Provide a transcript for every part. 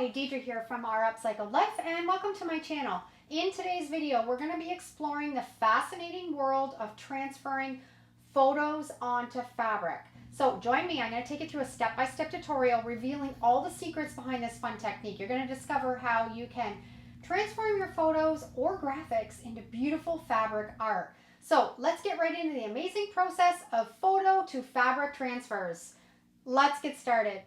Hi, Deidre here from Our Upcycled Life, and welcome to my channel. In today's video, we're going to be exploring the fascinating world of transferring photos onto fabric. So join me, I'm going to take you through a step-by-step tutorial revealing all the secrets behind this fun technique. You're going to discover how you can transform your photos or graphics into beautiful fabric art. So let's get right into the amazing process of photo to fabric transfers. Let's get started.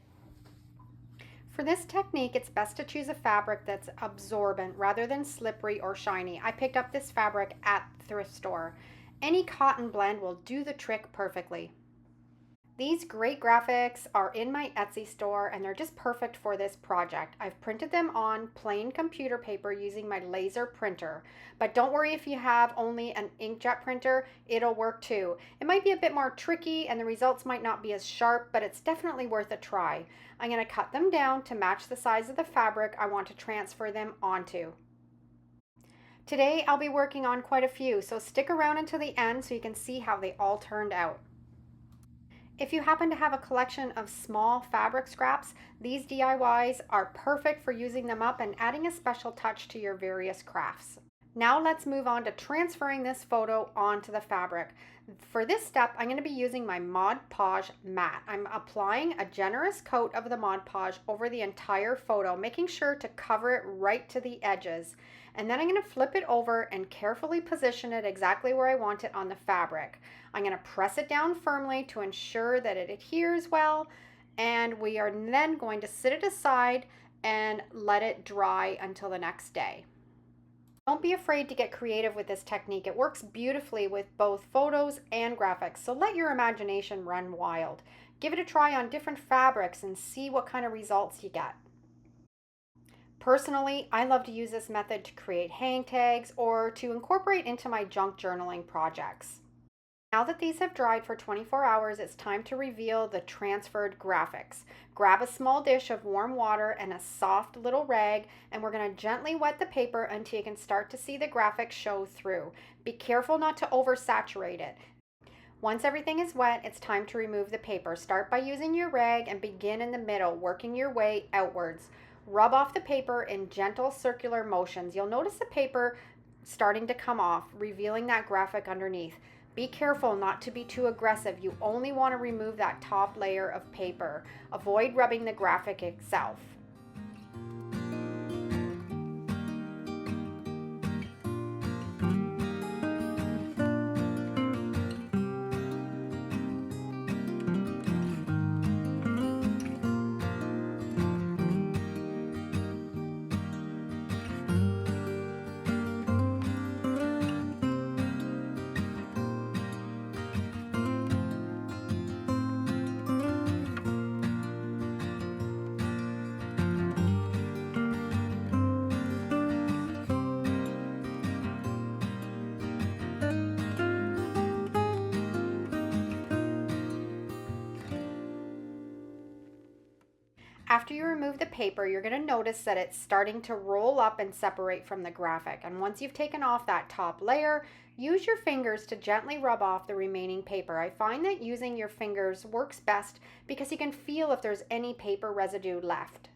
For this technique, it's best to choose a fabric that's absorbent rather than slippery or shiny. I picked up this fabric at the thrift store. Any cotton blend will do the trick perfectly. These great graphics are in my Etsy store and they're just perfect for this project. I've printed them on plain computer paper using my laser printer. But don't worry if you have only an inkjet printer, it'll work too. It might be a bit more tricky and the results might not be as sharp, but it's definitely worth a try. I'm going to cut them down to match the size of the fabric I want to transfer them onto. Today I'll be working on quite a few, so stick around until the end so you can see how they all turned out. If you happen to have a collection of small fabric scraps, these DIYs are perfect for using them up and adding a special touch to your various crafts. Now let's move on to transferring this photo onto the fabric. For this step, I'm going to be using my Mod Podge mat. I'm applying a generous coat of the Mod Podge over the entire photo, making sure to cover it right to the edges. And then I'm going to flip it over and carefully position it exactly where I want it on the fabric. I'm going to press it down firmly to ensure that it adheres well, and we are then going to sit it aside and let it dry until the next day. Don't be afraid to get creative with this technique. It works beautifully with both photos and graphics, so let your imagination run wild. Give it a try on different fabrics and see what kind of results you get. Personally, I love to use this method to create hang tags or to incorporate into my junk journaling projects. Now that these have dried for 24 hours, it's time to reveal the transferred graphics. Grab a small dish of warm water and a soft little rag, and we're going to gently wet the paper until you can start to see the graphics show through. Be careful not to oversaturate it. Once everything is wet, it's time to remove the paper. Start by using your rag and begin in the middle, working your way outwards. Rub off the paper in gentle circular motions. You'll notice the paper starting to come off, revealing that graphic underneath. Be careful not to be too aggressive. You only want to remove that top layer of paper. Avoid rubbing the graphic itself. After you remove the paper, you're going to notice that it's starting to roll up and separate from the graphic. And once you've taken off that top layer, use your fingers to gently rub off the remaining paper. I find that using your fingers works best because you can feel if there's any paper residue left.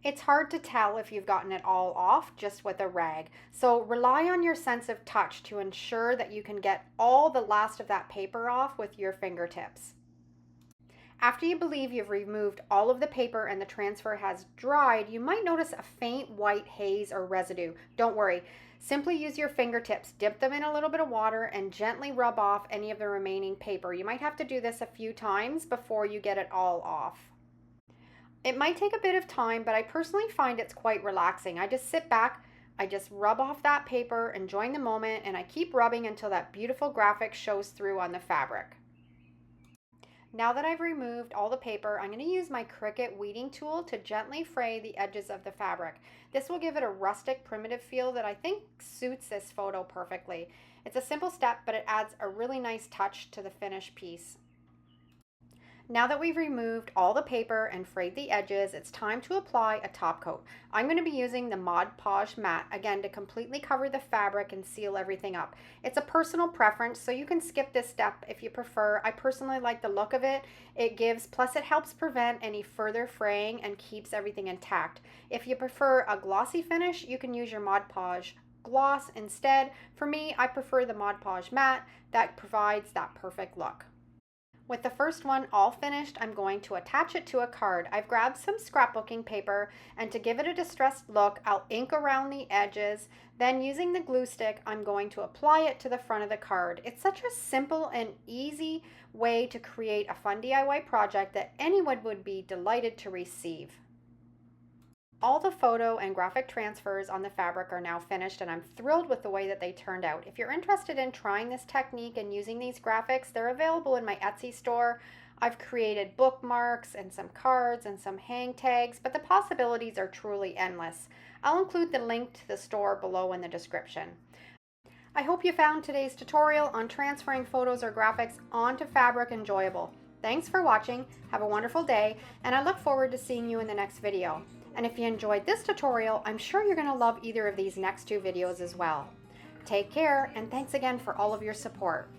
It's hard to tell if you've gotten it all off just with a rag. So rely on your sense of touch to ensure that you can get all the last of that paper off with your fingertips. After you believe you've removed all of the paper and the transfer has dried, you might notice a faint white haze or residue. Don't worry. Simply use your fingertips, dip them in a little bit of water, and gently rub off any of the remaining paper. You might have to do this a few times before you get it all off. It might take a bit of time, but I personally find it's quite relaxing. I just sit back, I just rub off that paper, enjoying the moment, and I keep rubbing until that beautiful graphic shows through on the fabric. Now that I've removed all the paper, I'm going to use my Cricut weeding tool to gently fray the edges of the fabric. This will give it a rustic, primitive feel that I think suits this photo perfectly. It's a simple step, but it adds a really nice touch to the finished piece. Now that we've removed all the paper and frayed the edges, it's time to apply a top coat. I'm going to be using the Mod Podge matte again to completely cover the fabric and seal everything up. It's a personal preference, so you can skip this step if you prefer. I personally like the look of it. Plus it helps prevent any further fraying and keeps everything intact. If you prefer a glossy finish, you can use your Mod Podge gloss instead. For me, I prefer the Mod Podge matte that provides that perfect look. With the first one all finished, I'm going to attach it to a card. I've grabbed some scrapbooking paper, and to give it a distressed look, I'll ink around the edges. Then using the glue stick, I'm going to apply it to the front of the card. It's such a simple and easy way to create a fun DIY project that anyone would be delighted to receive. All the photo and graphic transfers on the fabric are now finished, and I'm thrilled with the way that they turned out. If you're interested in trying this technique and using these graphics, they're available in my Etsy store. I've created bookmarks and some cards and some hang tags, but the possibilities are truly endless. I'll include the link to the store below in the description. I hope you found today's tutorial on transferring photos or graphics onto fabric enjoyable. Thanks for watching, have a wonderful day, and I look forward to seeing you in the next video. And if you enjoyed this tutorial, I'm sure you're going to love either of these next two videos as well. Take care, and thanks again for all of your support.